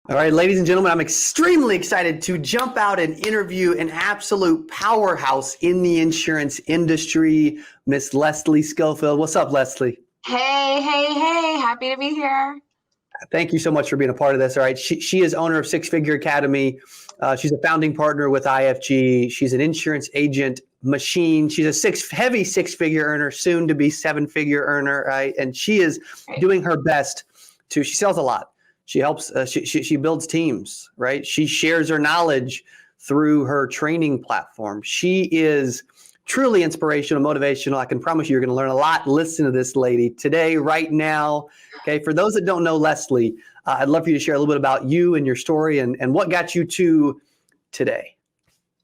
All right, ladies and gentlemen, I'm extremely excited to jump out and interview an absolute powerhouse in the insurance industry, Miss Leslie Scofield. What's up, Leslie? Hey, happy to be here. Thank you so much for being a part of this. All right, she is owner of Six Figure Academy. She's a founding partner with IFG. She's an insurance agent machine. She's a heavy six-figure earner, soon to be seven-figure earner, right? And she is doing her best she sells a lot. She helps, she builds teams, right? She shares her knowledge through her training platform. She is truly inspirational, motivational. I can promise you, you're going to learn a lot. Listen to this lady today, right now. Okay. For those that don't know Leslie, I'd love for you to share a little bit about you and your story and what got you to today.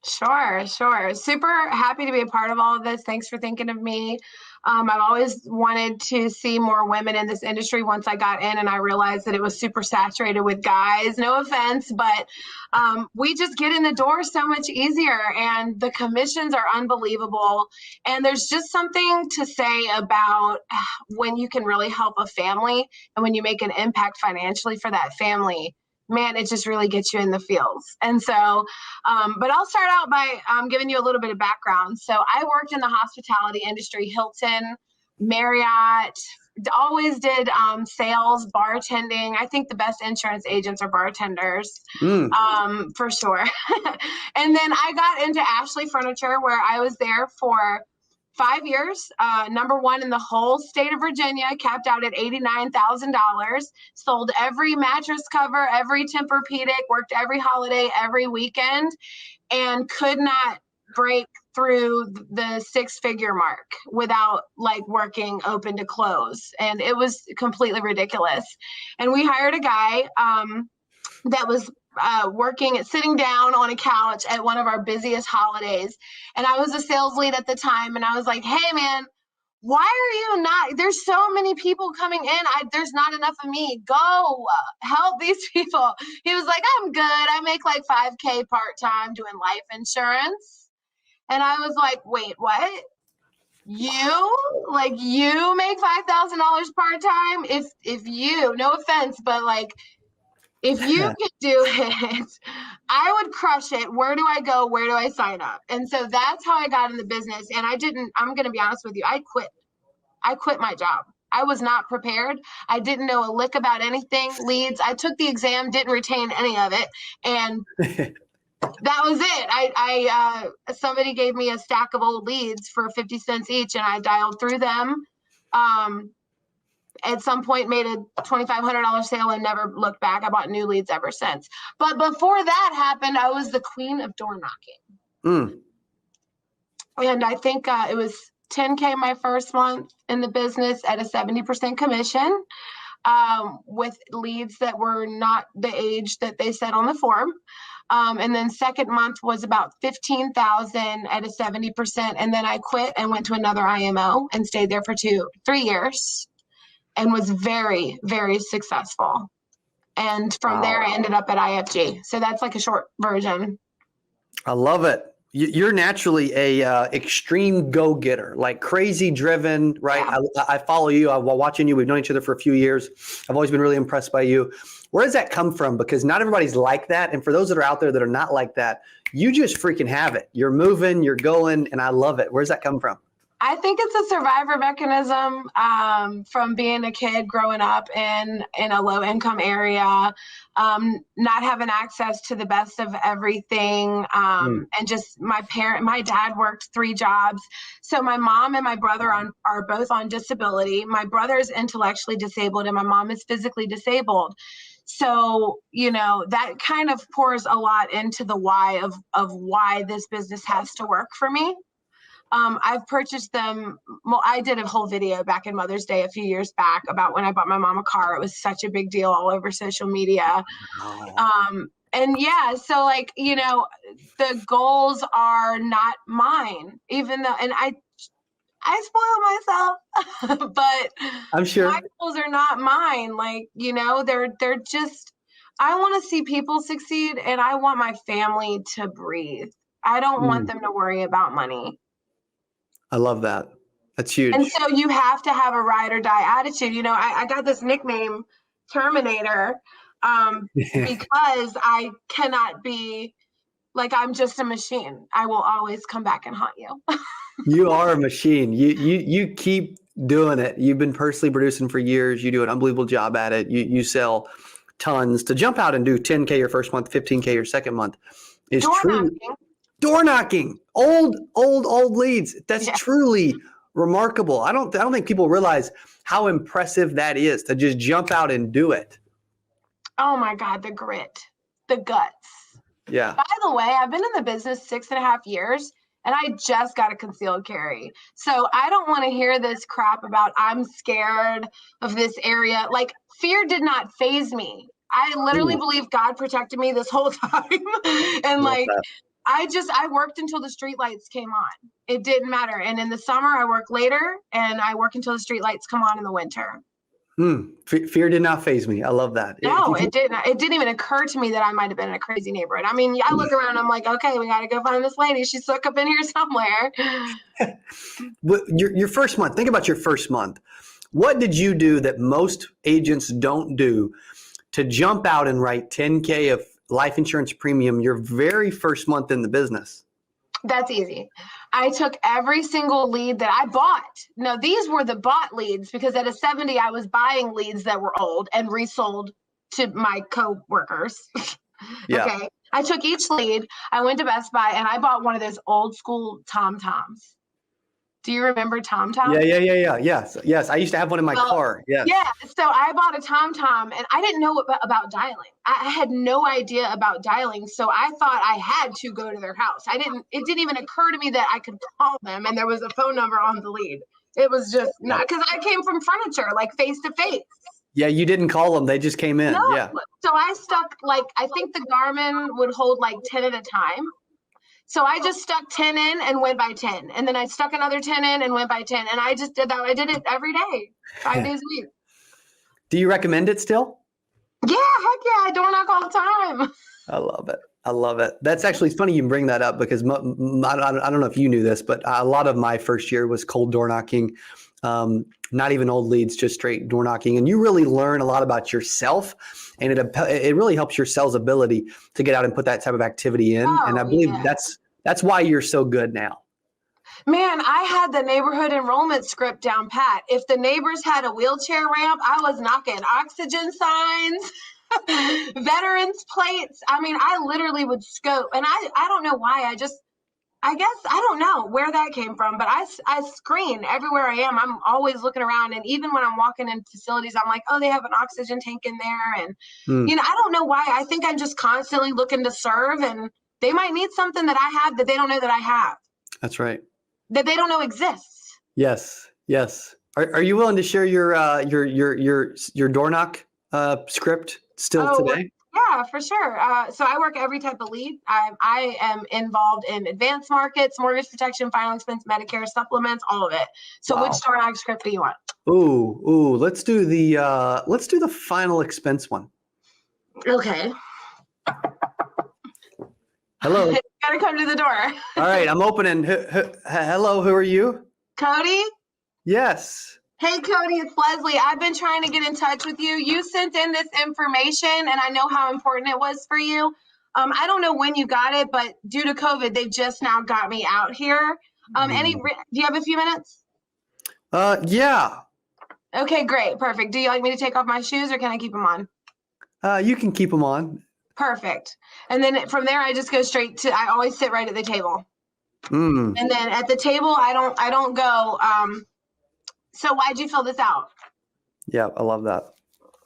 Sure. Super happy to be a part of all of this. Thanks for thinking of me. I've always wanted to see more women in this industry once I got in and I realized that it was super saturated with guys. No offense, but we just get in the door so much easier and the commissions are unbelievable. And there's just something to say about when you can really help a family and when you make an impact financially for that family. Man, it just really gets you in the fields. And so, but I'll start out by giving you a little bit of background. So I worked in the hospitality industry, Hilton, Marriott, always did sales, bartending. I think the best insurance agents are bartenders, for sure. And then I got into Ashley Furniture, where I was there for 5 years, number one in the whole state of Virginia, capped out at $89,000, sold every mattress cover, every Tempur-Pedic, worked every holiday, every weekend, and could not break through the six-figure mark without like working open to close. And it was completely ridiculous. And we hired a guy that was sitting down on a couch at one of our busiest holidays. And I was a sales lead at the time. And I was like, hey, man, why are you not? There's so many people coming in. There's not enough of me. Go help these people. He was like, I'm good. I make like $5,000 part-time doing life insurance. And I was like, wait, what? You make $5,000 part-time? If you, no offense, but like, if you could do it, I would crush it. Where do I go? Where do I sign up? And so that's how I got in the business. And I'm going to be honest with you, I quit my job. I was not prepared. I didn't know a lick about anything, leads. I took the exam, didn't retain any of it. And that was it. Somebody gave me a stack of old leads for 50 cents each and I dialed through them. At some point made a $2,500 sale and never looked back. I bought new leads ever since. But before that happened, I was the queen of door knocking. And I think it was $10,000 my first month in the business at a 70% commission with leads that were not the age that they said on the form. And then second month was about $15,000 at a 70%. And then I quit and went to another IMO and stayed there for 3 years. And was very, very successful. And from there, I ended up at IFG. So that's like a short version. I love it. You're naturally a extreme go-getter, like crazy driven, right? Yeah. I follow you. While watching you, we've known each other for a few years. I've always been really impressed by you. Where does that come from? Because not everybody's like that. And for those that are out there that are not like that, you just freaking have it. You're moving, you're going, and I love it. Where's that come from? I think it's a survivor mechanism from being a kid growing up in a low income area, not having access to the best of everything. And just my dad worked 3 jobs. So my mom and my brother are both on disability. My brother is intellectually disabled and my mom is physically disabled. So, that kind of pours a lot into the why of why this business has to work for me. I've purchased them. Well, I did a whole video back in Mother's Day a few years back about when I bought my mom a car. It was such a big deal all over social media. And yeah, so the goals are not mine, even though, and I spoil myself, but I'm sure my goals are not mine. They're just, I want to see people succeed and I want my family to breathe. I don't want them to worry about money. I love that. That's huge. And so you have to have a ride or die attitude. I got this nickname, Terminator, because I cannot be like, I'm just a machine. I will always come back and haunt you. You are a machine. You keep doing it. You've been personally producing for years. You do an unbelievable job at it. You sell tons. To jump out and do 10K your first month, 15K your second month is true. Door knocking, old leads. That's truly remarkable. I don't think people realize how impressive that is to just jump out and do it. Oh my God, the grit, the guts. Yeah. By the way, I've been in the business 6.5 years and I just got a concealed carry. So I don't want to hear this crap about I'm scared of this area. Like, fear did not faze me. I literally believe God protected me this whole time. And like, I worked until the street lights came on. It didn't matter. And in the summer I work later and I work until the street lights come on in the winter. Fear did not faze me. I love that. No, it didn't. It didn't even occur to me that I might have been in a crazy neighborhood. I mean, I look around and I'm like, okay, we got to go find this lady. She's stuck up in here somewhere. Your first month, think about your first month. What did you do that most agents don't do to jump out and write 10K of life insurance premium your very first month in the business? That's easy. I took every single lead that I bought. No, these were the bought leads because at a 70, I was buying leads that were old and resold to my co-workers. Yeah. Okay. I took each lead. I went to Best Buy and I bought one of those old school TomToms. Do you remember TomTom? Yeah. Yes. I used to have one in my car. Yes. Yeah. So I bought a TomTom and I didn't know about dialing. I had no idea about dialing. So I thought I had to go to their house. It didn't even occur to me that I could call them and there was a phone number on the lead. It was just not because I came from furniture, like face to face. Yeah, you didn't call them. They just came in. No. Yeah. So I stuck I think the Garmin would hold 10 at a time. So I just stuck 10 in and went by 10. And then I stuck another 10 in and went by 10. And I just did that. I did it every day, 5 days a week. Do you recommend it still? Yeah, heck yeah. I door knock all the time. I love it. That's actually funny you bring that up because I don't know if you knew this, but a lot of my first year was cold door knocking. Not even old leads, just straight door knocking. And you really learn a lot about yourself and it really helps your sales ability to get out and put that type of activity in. And I believe that's why you're so good now. Man, I had the neighborhood enrollment script down pat. If the neighbors had a wheelchair ramp, I was knocking oxygen signs, veterans plates. I mean, I literally would scope and I don't know why. I guess I don't know where that came from, but I screen everywhere I am. I'm always looking around. And even when I'm walking in facilities, I'm like, oh, they have an oxygen tank in there. And, I don't know why. I think I'm just constantly looking to serve and they might need something that I have that they don't know that I have. That's right. That they don't know exists. Yes. Are you willing to share your door knock script still today? Yeah, for sure. So I work every type of lead. I am involved in advanced markets, mortgage protection, final expense, Medicare, supplements, all of it. So which door knock script do you want? Ooh, let's do the final expense one. Okay. Hello. Gotta come to the door. All right, I'm opening. Hello, who are you? Cody? Yes. Hey, Cody, it's Leslie. I've been trying to get in touch with you. You sent in this information, and I know how important it was for you. I don't know when you got it, but due to COVID, they just now got me out here. Do you have a few minutes? Yeah. Okay, great. Perfect. Do you like me to take off my shoes, or can I keep them on? You can keep them on. Perfect. And then from there, I just go straight to, I always sit right at the table. And then at the table, I don't go, so why'd you fill this out? Yeah, I love that.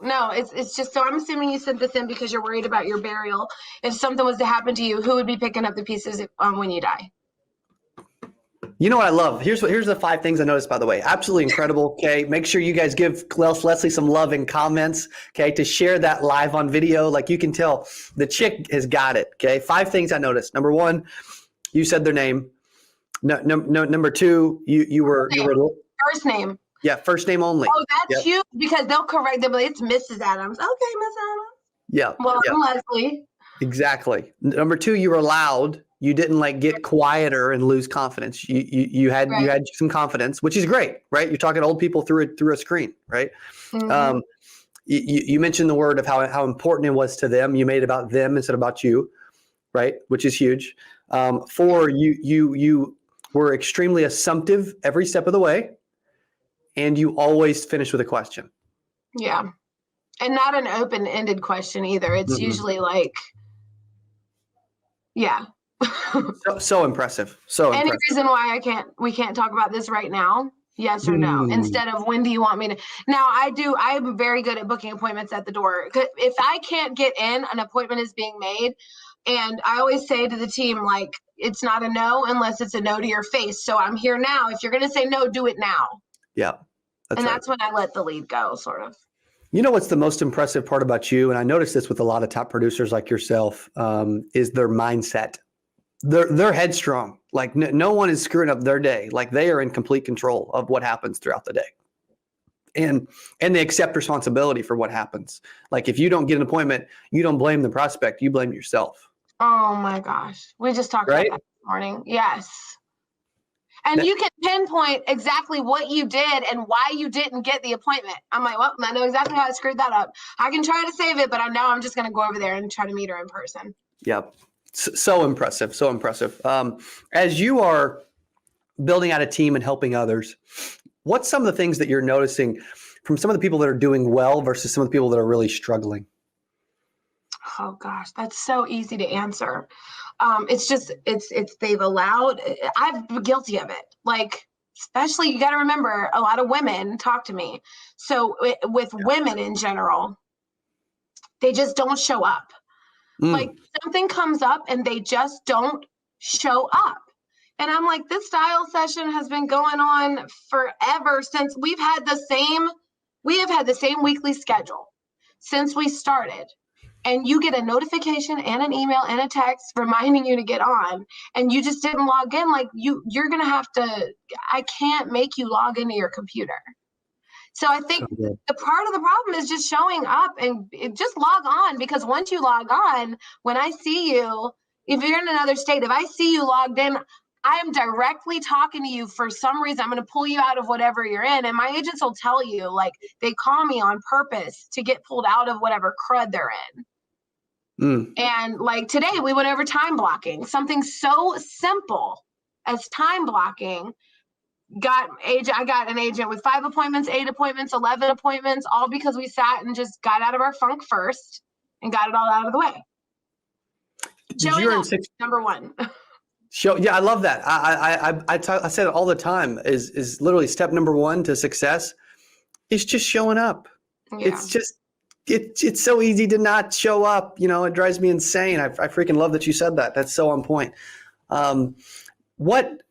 No, it's just, so I'm assuming you sent this in because you're worried about your burial. If something was to happen to you, who would be picking up the pieces when you die? You know what I love? Here's the 5 things I noticed, by the way. Absolutely incredible. Okay. Make sure you guys give Leslie some love in comments. Okay. To share that live on video. Like you can tell the chick has got it. Okay. 5 things I noticed. Number 1, you said their name. No, number 2, you were First name. Yeah. First name only. Oh, that's huge because they'll correct them. It's Mrs. Adams. Okay. Miss Adams. Yeah. Well, I'm Leslie. Exactly. Number 2, you were loud. You didn't get quieter and lose confidence. You had some confidence, which is great, right? You're talking to old people through a screen, right? You mentioned the word of how important it was to them. You made it about them instead of about you, right? Which is huge. 4, you were extremely assumptive every step of the way, and you always finish with a question. Yeah. And not an open-ended question either. It's usually like, yeah. So impressive. So Any impressive. reason why we can't talk about this right now? Yes or no? Instead of when do you want me to? Now I'm very good at booking appointments at the door. If I can't get in, an appointment is being made. And I always say to the team, like, it's not a no unless it's a no to your face. So I'm here now. If you're going to say no, do it now. Yeah. That's when I let the lead go, sort of. You know what's the most impressive part about you, and I noticed this with a lot of top producers like yourself, is their mindset. They're headstrong. Like no one is screwing up their day. Like they are in complete control of what happens throughout the day, and they accept responsibility for what happens. Like if you don't get an appointment, you don't blame the prospect. You blame yourself. Oh my gosh, we just talked about that this morning. Yes. And you can pinpoint exactly what you did and why you didn't get the appointment. I'm like, well, I know exactly how I screwed that up. I can try to save it, but I'm just going to go over there and try to meet her in person. Yep. So impressive. So impressive. As you are building out a team and helping others, what's some of the things that you're noticing from some of the people that are doing well versus some of the people that are really struggling? Oh gosh, that's so easy to answer. It's they've allowed, I've been guilty of it. Like, especially you got to remember a lot of women talk to me. So with women in general, they just don't show up. Like something comes up and they just don't show up. And I'm like, this style session has been going on forever since we have had the same weekly schedule since we started. And you get a notification and an email and a text reminding you to get on, and you just didn't log in. Like you're going to have to, I can't make you log into your computer. So I think the part of the problem is just showing up and just log on, because once you log on, when I see you, if you're in another state, if I see you logged in, I am directly talking to you for some reason. I'm going to pull you out of whatever you're in. And my agents will tell you, like, they call me on purpose to get pulled out of whatever crud they're in. And like today we went over time blocking, something so simple as time blocking. I got an agent with 5 appointments, 8 appointments, 11 appointments, all because we sat and just got out of our funk first and got it all out of the way. Showing up, number 1. Yeah, I love that. I say it all the time. Is literally step number 1 to success is just showing up. Yeah. It's so easy to not show up. You know, it drives me insane. I freaking love that you said that. That's so on point. What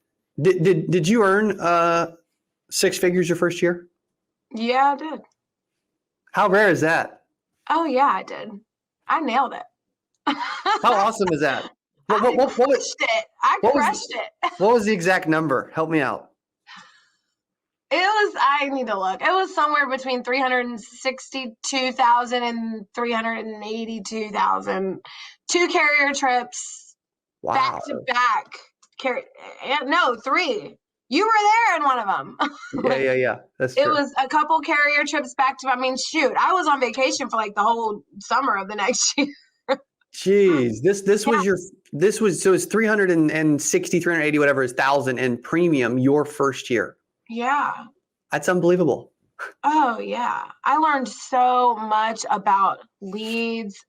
did you earn 6 figures your first year? Yeah, I did. How rare is that? Oh yeah, I did. I nailed it. How awesome is that? I crushed it. What was the exact number? Help me out. I need to look. It was somewhere between 362,000 and 382,000. 2 carrier trips. Wow. Back to back. 3. You were there in one of them. Yeah. That's true. It was a couple carrier trips back to, I was on vacation for like the whole summer of the next year. Jeez, so it's 360, 380, whatever is 1,000 in premium your first year. Yeah. That's unbelievable. Oh yeah. I learned so much about leads.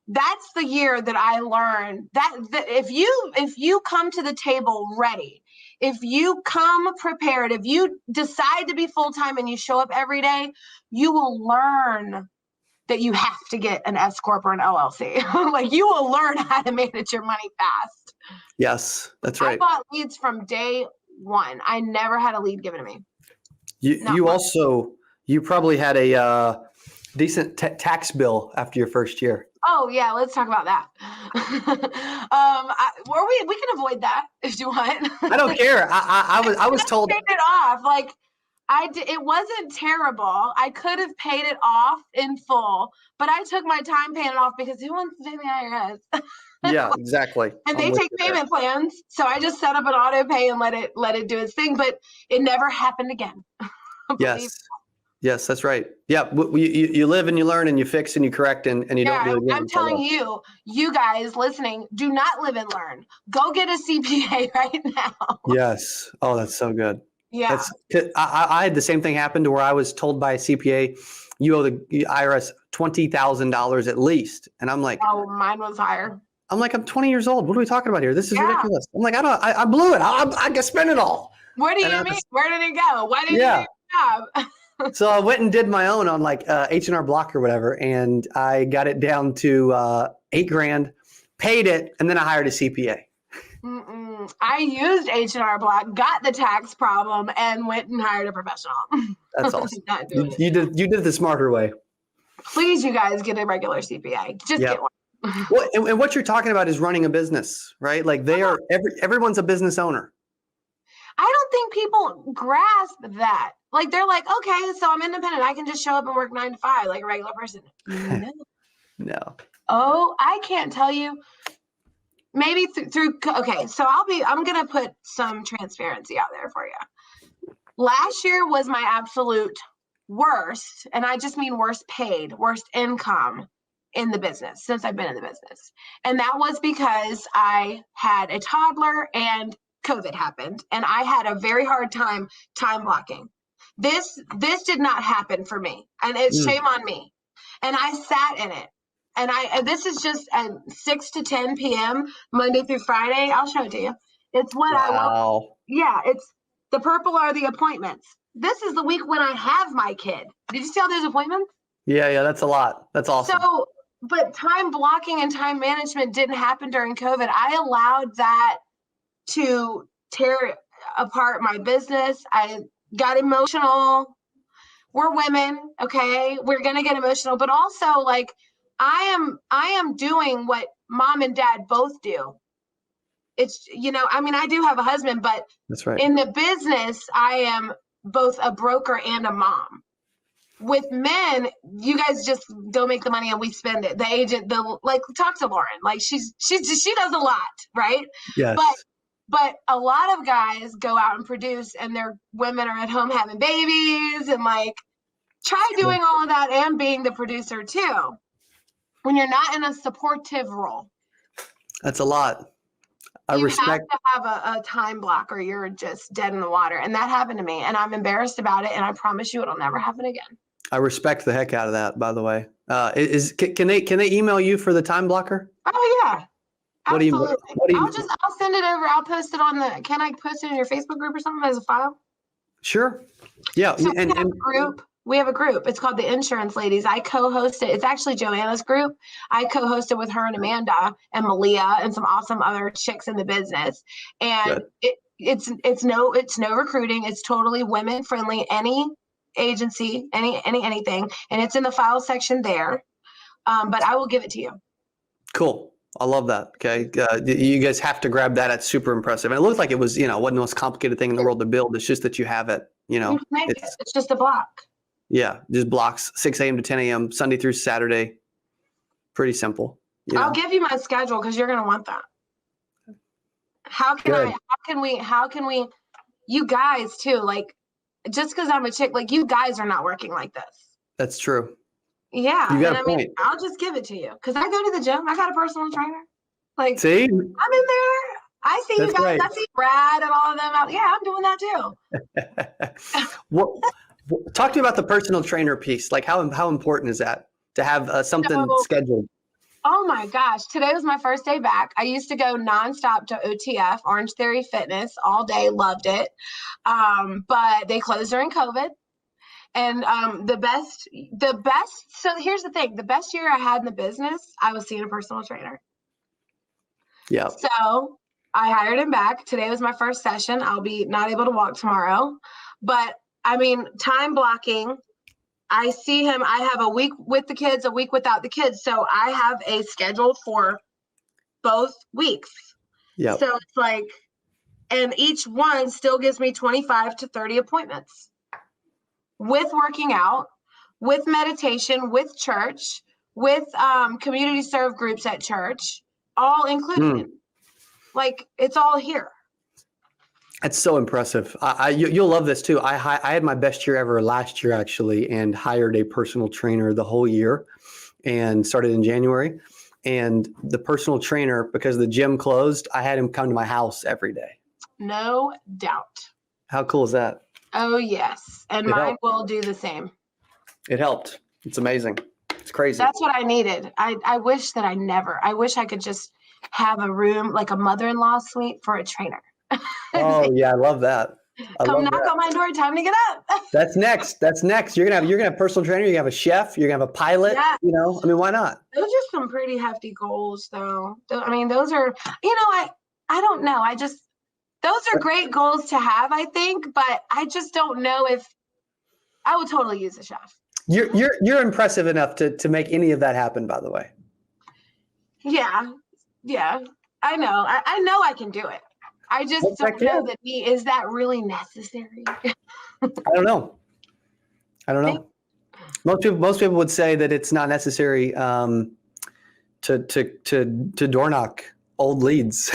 That's the year that I learned that if you come to the table ready, if you come prepared, if you decide to be full-time and you show up every day, you will learn that you have to get an S Corp or an LLC. Like you will learn how to manage your money fast. Yes, that's right. I bought leads from day 1. I never had a lead given to me. You probably had a decent tax bill after your first year. Oh yeah, let's talk about that. We can avoid that if you want. I don't care. I was told paid it off. Like it wasn't terrible. I could have paid it off in full, but I took my time paying it off because who wants to pay the IRS? Yeah, exactly. And they take payment plans, so I just set up an auto pay and let it do its thing. But it never happened again. Yes. Yes, that's right. Yeah, you live and you learn and you fix and you correct and you don't do it again. I'm telling you, you guys listening, do not live and learn. Go get a CPA right now. Yes. Oh, that's so good. Yeah. I had the same thing happen to where I was told by a CPA, you owe the IRS $20,000 at least. And I'm like, oh, mine was higher. I'm 20 years old. What are we talking about here? This is ridiculous. I'm like, I blew it. I can spend it all. What do you mean? Where did it go? Why didn't you do your job? So I went and did my own on like H&R Block or whatever. And I got it down to $8,000, paid it. And then I hired a CPA. I used H&R Block, got the tax problem, and went and hired a professional. That's awesome. You did the smarter way. Please, you guys, get a regular CPA. Just get one. Well, and what you're talking about is running a business, right? Like everyone's a business owner. I don't think people grasp that. Like they're like, okay, so I'm independent. I can just show up and work 9 to 5 like a regular person. No. Oh, I can't tell you. Maybe through okay, so I'm gonna put some transparency out there for you. Last year was my absolute worst, and I just mean worst paid, worst income in the business since I've been in the business. And that was because I had a toddler and COVID happened, and I had a very hard time blocking. This did not happen for me, and it's shame on me. And I sat in it. And this is just at 6 to 10 p.m. Monday through Friday. I'll show it to you. It's when I woke. Yeah, it's the purple are the appointments. This is the week when I have my kid. Did you see all those appointments? Yeah, that's a lot. That's awesome. So, but time blocking and time management didn't happen during COVID. I allowed that to tear apart my business. I got emotional. We're women, okay? We're gonna get emotional, but also like I am doing what mom and dad both do. It's, I do have a husband, but that's right. In the business, I am both a broker and a mom. With men, you guys just don't make the money and we spend it. The agent, talk to Lauren. Like she does a lot, right? Yes. But a lot of guys go out and produce and their women are at home having babies and try doing all of that and being the producer too. When you're not in a supportive role. That's a lot. You have to have a time block or you're just dead in the water. And that happened to me. And I'm embarrassed about it. And I promise you it'll never happen again. I respect the heck out of that, by the way. Can they email you for the time blocker? Oh, yeah. Absolutely. I'll send it over. I'll post it can I post it in your Facebook group or something as a file? Sure. Yeah. So we have a group. It's called the Insurance Ladies. I co-host it. It's actually Joanna's group. I co-host it with her and Amanda and Malia and some awesome other chicks in the business. And it's no recruiting. It's totally women friendly. Any agency, anything, and it's in the file section there. But I will give it to you. Cool. I love that. Okay. You guys have to grab that. It's super impressive. And it looked like it was, wasn't the most complicated thing in the world to build. It's just that you have it, It's just a block. Yeah, just blocks 6 a.m. to 10 a.m. Sunday through Saturday. Pretty simple. I'll give you my schedule because you're going to want that. How can we, you guys too, just because I'm a chick, you guys are not working like this. That's true. Yeah. You got a point. I'll just give it to you because I go to the gym. I got a personal trainer. See? I'm in there. I see you guys. Right. I see Brad and all of them. Yeah, I'm doing that too. Talk to me about the personal trainer piece. How important is that to have something scheduled? Oh my gosh. Today was my first day back. I used to go nonstop to OTF, Orange Theory Fitness, all day, loved it. But they closed during COVID. And the best, so here's the thing, the best year I had in the business, I was seeing a personal trainer. Yeah. So I hired him back. Today was my first session. I'll be not able to walk tomorrow, but time blocking, I see him. I have a week with the kids, a week without the kids. So I have a schedule for both weeks. Yeah. So it's and each one still gives me 25 to 30 appointments with working out, with meditation, with church, with community serve groups at church, all included. It's all here. That's so impressive. You'll love this too. I had my best year ever last year actually, and hired a personal trainer the whole year, and started in January. And the personal trainer, because the gym closed, I had him come to my house every day. No doubt. How cool is that? Oh, yes. And It mine helped. will do the same. It helped. It's amazing. It's crazy. That's what I needed. I wish that I wish I could just have a room, like a mother-in-law suite for a trainer. Oh yeah, I love that. Come knock on my door, time to get up. That's next. That's next. You're gonna have a personal trainer. You're gonna have a chef. You're gonna have a pilot. Yeah. You know, I mean, why not? Those are some pretty hefty goals, though. I mean, those are, I don't know. Those are great goals to have, I think, but I just don't know if I would totally use a chef. You're impressive enough to make any of that happen, by the way. Yeah. I know. I know I can do it. I just don't know that is that really necessary? I don't know. Most people would say that it's not necessary to door knock old leads,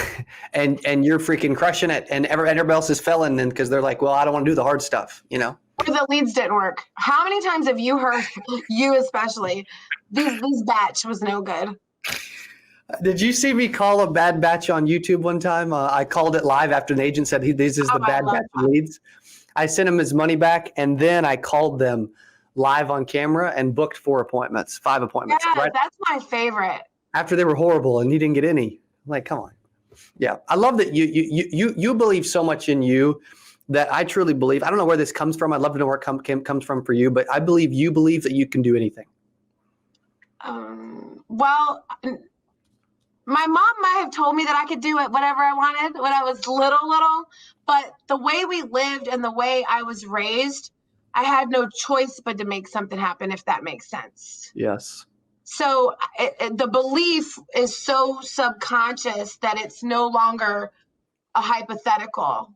and you're freaking crushing it, and everybody else is failing, and because they're like, well, I don't want to do the hard stuff, you know. Or the leads didn't work. How many times have you heard, you especially, this batch was no good? Did you see me call a bad batch on YouTube one time? I called it live after an agent said this is the bad batch of leads. I sent him his money back, and then I called them live on camera and booked 5 appointments. Yeah, right? That's my favorite. After they were horrible and he didn't get any. I'm like, come on. Yeah, I love that you believe so much in you that I truly believe. I don't know where this comes from. I'd love to know where it comes from for you, but I believe you believe that you can do anything. Well, my mom might have told me that I could do it whatever I wanted when I was little, but the way we lived and the way I was raised, I had no choice but to make something happen, if that makes sense. Yes. So the belief is so subconscious that it's no longer a hypothetical.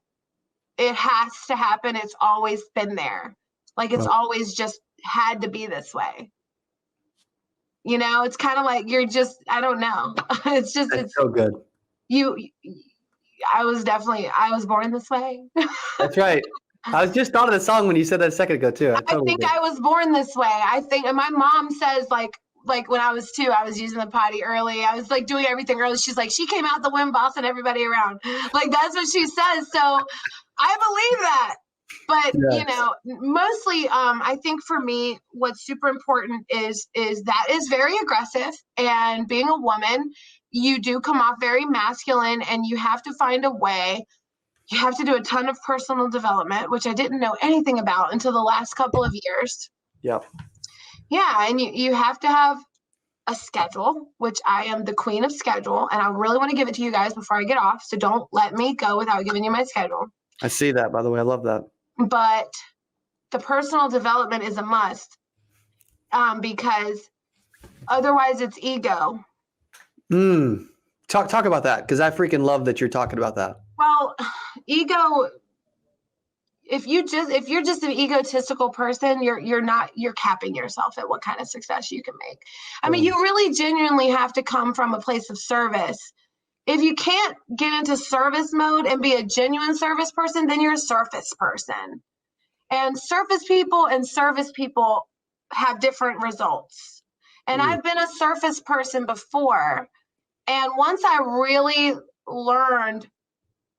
It has to happen. It's always been there. Like it's always just had to be this way. You know, it's kind of like I don't know. It's so good. I was born this way. That's right. I was just thought of the song when you said that a second ago too. I think I was born this way. I think, and my mom says like when I was 2, I was using the potty early. I was like doing everything early. She's like, she came out the womb bossing everybody around. Like that's what she says. So I believe that. But yes. Mostly, I think for me, what's super important is that is very aggressive. And being a woman, you do come off very masculine, and you have to find a way. You have to do a ton of personal development, which I didn't know anything about until the last couple of years. Yep. Yeah, and you have to have a schedule, which I am the queen of schedule, and I really want to give it to you guys before I get off. So don't let me go without giving you my schedule. I see that, by the way. I love that. But the personal development is a must, because otherwise it's ego. Talk about that, because I freaking love that you're talking about that. Well, ego. If you're just an egotistical person, you're capping yourself at what kind of success you can make. I mean, you really genuinely have to come from a place of service. If you can't get into service mode and be a genuine service person, then you're a surface person. And surface people and service people have different results. And I've been a surface person before. And once I really learned,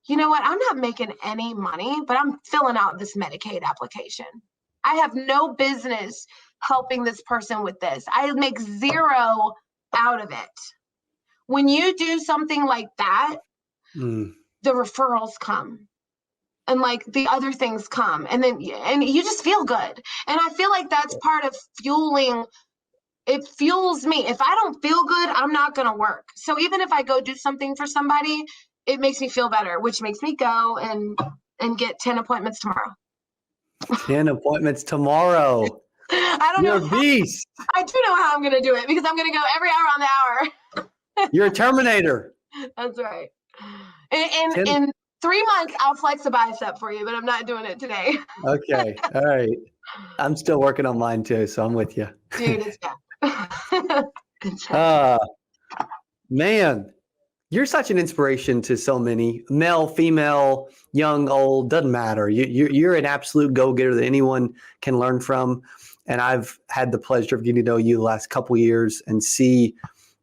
you know what, I'm not making any money, but I'm filling out this Medicaid application. I have no business helping this person with this. I make zero out of it. When you do something like that, the referrals come, and like the other things come, and you just feel good. And I feel like that's part of fueling. It fuels me. If I don't feel good, I'm not going to work. So even if I go do something for somebody, it makes me feel better, which makes me go and get 10 appointments tomorrow. 10 appointments tomorrow. I don't know. You're a beast. I do know how I'm going to do it, because I'm going to go every hour on the hour. You're a Terminator. That's right. In 3 months, I'll flex a bicep for you, but I'm not doing it today. Okay. All right. I'm still working on mine too, so I'm with you. Dude, it's bad. Man, You're such an inspiration to so many, male, female, young, old, doesn't matter. You're an absolute go-getter that anyone can learn from. And I've had the pleasure of getting to know you the last couple of years and see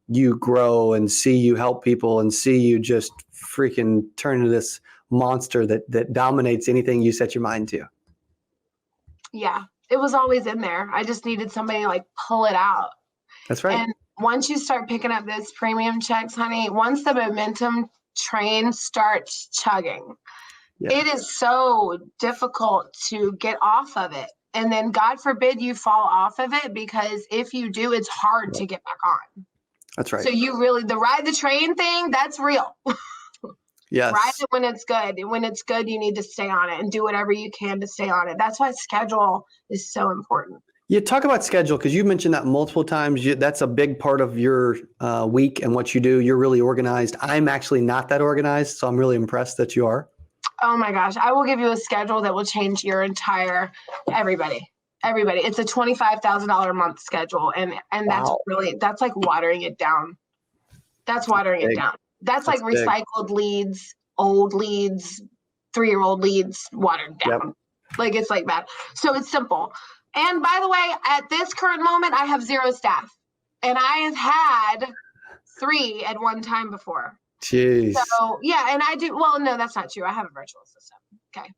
you grow and see you help people and see you just freaking turn into this monster that dominates anything you set your mind to. Yeah, it was always in there. I just needed somebody to like pull it out. That's right. And once you start picking up those premium checks, honey, once the momentum train starts chugging, it is so difficult to get off of it. And then God forbid you fall off of it, because if you do, it's hard to get back on. That's right. So you really, the ride the train thing, that's real. Yes. Ride it when it's good. When it's good, you need to stay on it and do whatever you can to stay on it. That's why schedule is so important. Yeah, talk about schedule, because you mentioned that multiple times. That's a big part of your week and what you do. You're really organized. I'm actually not that organized, so I'm really impressed that you are. Oh my gosh. I will give you a schedule that will change your entire, everybody. It's a $25,000 a month schedule. And that's really, that's like watering it down. That's watering it down. That's like recycled leads, old leads, 3-year-old leads watered down. Yep. Like it's like that. So it's simple. And by the way, at this current moment, I have 0 staff, and I have had 3 at one time before. Jeez. So yeah, and I do, well, no, that's not true. I have a virtual assistant. Okay.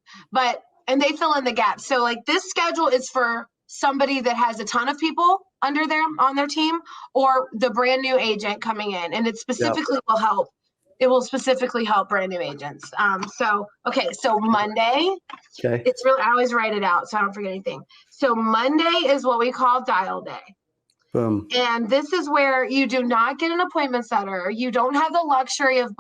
And they fill in the gaps. So like this schedule is for somebody that has a ton of people under their, on their team, or the brand new agent coming in, and it specifically will help. It will specifically help brand new agents. So Monday, it's really, I always write it out so I don't forget anything. So Monday is what we call dial day. Boom. And this is where you do not get an appointment setter. You don't have the luxury of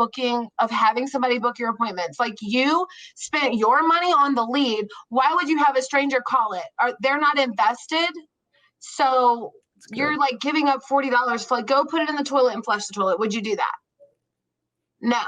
having somebody book your appointments. Like, you spent your money on the lead. Why would you have a stranger call it? They're not invested. So you're like giving up $40 to like, go put it in the toilet and flush the toilet. Would you do that? No.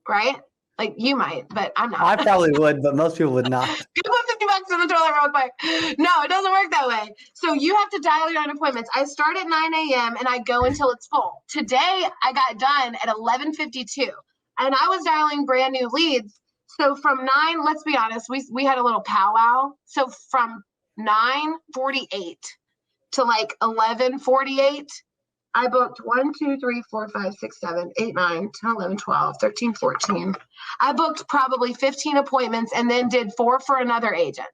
Right? Like, you might, but I'm not. I probably would, but most people would not. Go put $50 in the toilet real quick. No, it doesn't work that way. So you have to dial your own appointments. I start at 9 a.m. and I go until it's full. Today, I got done at 11:52, and I was dialing brand new leads. So from 9, let's be honest, we had a little powwow. So from 9:48 to like 11:48, I booked 1, 2, 3, 4, 5, 6, 7, 8, 9, 10, 11, 12, 13, 14. I booked probably 15 appointments and then did 4 for another agent.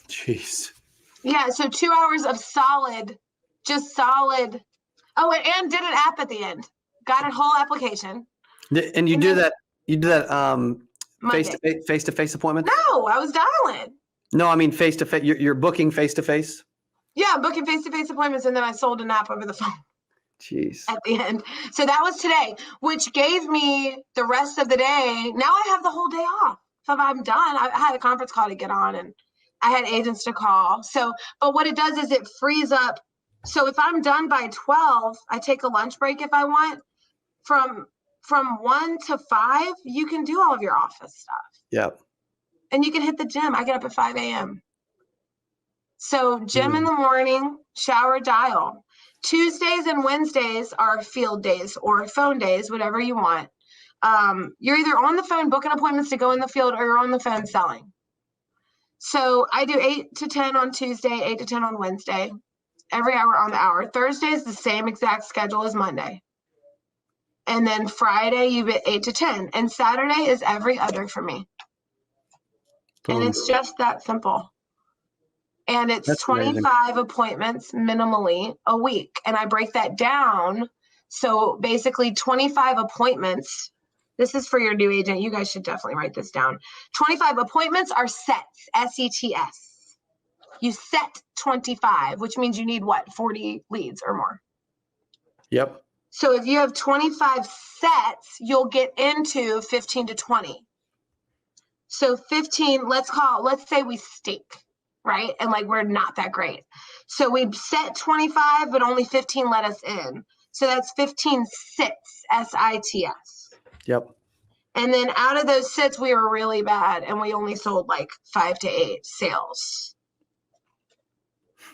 Jeez. Yeah, so 2 hours of solid. Oh, and did an app at the end. Got a whole application. And you do that face-to-face appointment? No, I was dialing. No, I mean face-to-face. You're booking face-to-face? Yeah, booking face-to-face appointments, and then I sold an app over the phone. Jeez. At the end. So that was today, which gave me the rest of the day. Now I have the whole day off. So I'm done. I had a conference call to get on, and I had agents to call. So, but what it does is it frees up. So if I'm done by 12, I take a lunch break if I want. From 1 to 5, you can do all of your office stuff. Yep. And you can hit the gym. I get up at 5 a.m. So gym in the morning, shower, dial. Tuesdays and Wednesdays are field days or phone days, whatever you want. You're either on the phone booking appointments to go in the field, or you're on the phone selling. So I do 8 to 10 on Tuesday, 8 to 10 on Wednesday, every hour on the hour. Thursday is the same exact schedule as Monday. And then Friday, you get 8 to 10. And Saturday is every other for me. Boom. And it's just that simple. And it's That's 25 amazing. Appointments minimally a week. And I break that down. So basically 25 appointments. This is for your new agent. You guys should definitely write this down. 25 appointments are sets, S-E-T-S. You set 25, which means you need what? 40 leads or more. Yep. So if you have 25 sets, you'll get into 15 to 20. So 15, let's say we stink, right? And like, we're not that great. So we set 25, but only 15 let us in. So that's 15 sits, S-I-T-S. Yep. And then out of those sits, we were really bad, and we only sold like 5 to 8 sales.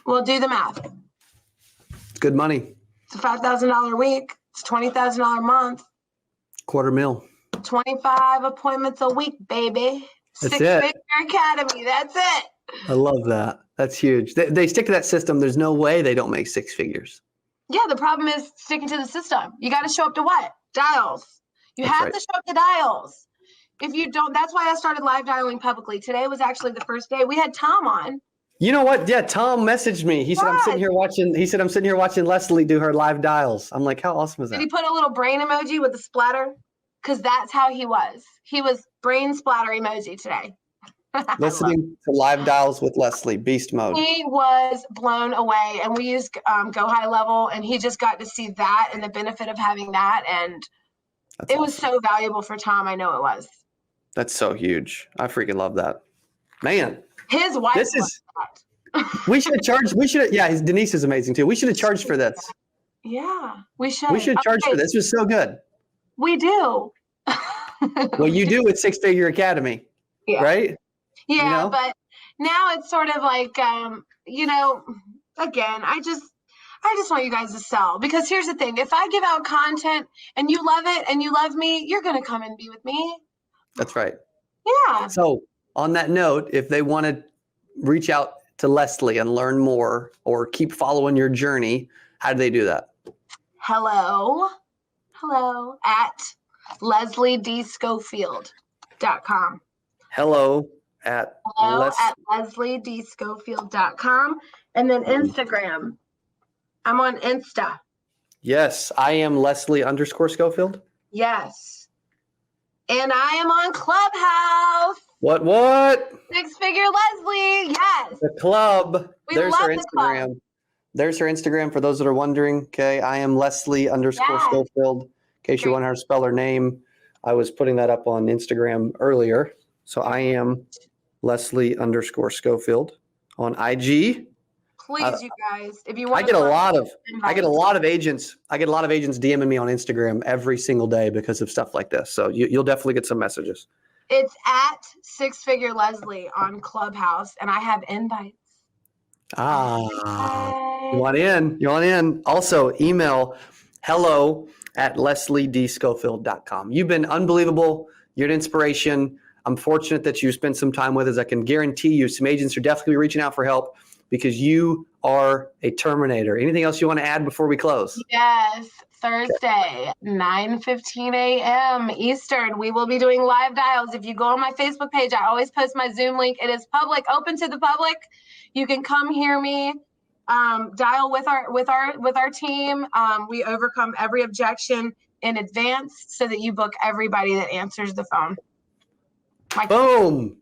Well, do the math. It's good money. It's a $5,000 a week. It's $20,000 a month. $250,000. 25 appointments a week, baby. That's Six it. Figure Academy. That's it. I love that. That's huge. They stick to that system. There's no way they don't make six figures. Yeah, the problem is sticking to the system. You got to show up to what? Dials. You That's have right. to show up to dials. If you don't, that's why I started live dialing publicly. Today was actually the first day. We had Tom on. You know what? Yeah, Tom messaged me. He said, I'm sitting here watching Leslie do her live dials. I'm like, how awesome is that? Did he put a little brain emoji with the splatter? Because that's how he was. He was brain splatter emoji today. Listening to live dials with Leslie, beast mode. He was blown away, and we used Go High Level, and he just got to see that and the benefit of having that, and That's it was awesome. so valuable for Tom. I know it was. That's so huge. I freaking love that. Man, His wife. this is. We should have charged. Yeah, Denise is amazing too. We should have charged for this. Yeah, we should. We should charge for this. This was so good. We do. Well, you do with Six Figure Academy, Yeah. right? Yeah, You know? but now it's sort of like, again, I just want you guys to sell, because here's the thing. If I give out content and you love it and you love me, you're going to come and be with me. That's right. Yeah. So on that note, if they want to reach out to Leslie and learn more or keep following your journey, how do they do that? Hello at lesliedscofield.com. Hello at lesliedscofield.com. And then Instagram. I'm on Insta. Yes, I am Leslie_Scofield. Yes. And I am on Clubhouse. What? Six Figure Leslie. Yes. The club. We There's love her the club. Instagram. There's her Instagram for those that are wondering. Okay, I am Leslie_Scofield. In case you Great. want her to spell her name, I was putting that up on Instagram earlier. So I am Leslie_Scofield on IG. Please, you guys, if you want, I get a lot of agents. I get a lot of agents DMing me on Instagram every single day because of stuff like this. So you'll definitely get some messages. It's at Six Figure Leslie on Clubhouse, and I have invites. You want in. Also, email hello@lesliedscofield.com. You've been unbelievable. You're an inspiration. I'm fortunate that you spent some time with us. I can guarantee you some agents are definitely reaching out for help because you are a Terminator. Anything else you want to add before we close? Yes. Thursday, 9:15 a.m. Eastern. We will be doing live dials. If you go on my Facebook page, I always post my Zoom link. It is public, open to the public. You can come hear me dial with our team. We overcome every objection in advance so that you book everybody that answers the phone. Boom.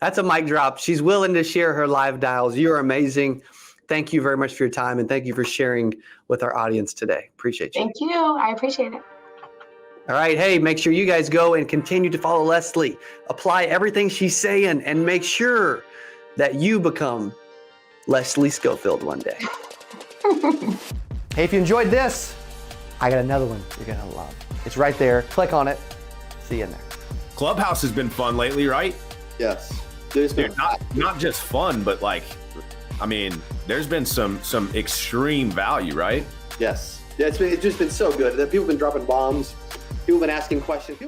That's a mic drop. She's willing to share her live dials. You're amazing. Thank you very much for your time, and thank you for sharing with our audience today. Appreciate you. Thank you. I appreciate it. All right. Hey, make sure you guys go and continue to follow Leslie. Apply everything she's saying and make sure that you become Leslie Scofield one day. Hey, if you enjoyed this, I got another one you're going to love. It's right there. Click on it. See you in there. Clubhouse has been fun lately, right? Yes. Dude, not just fun, but there's been some extreme value, right? Yes. Yeah, it's just been so good. People have been dropping bombs. People have been asking questions.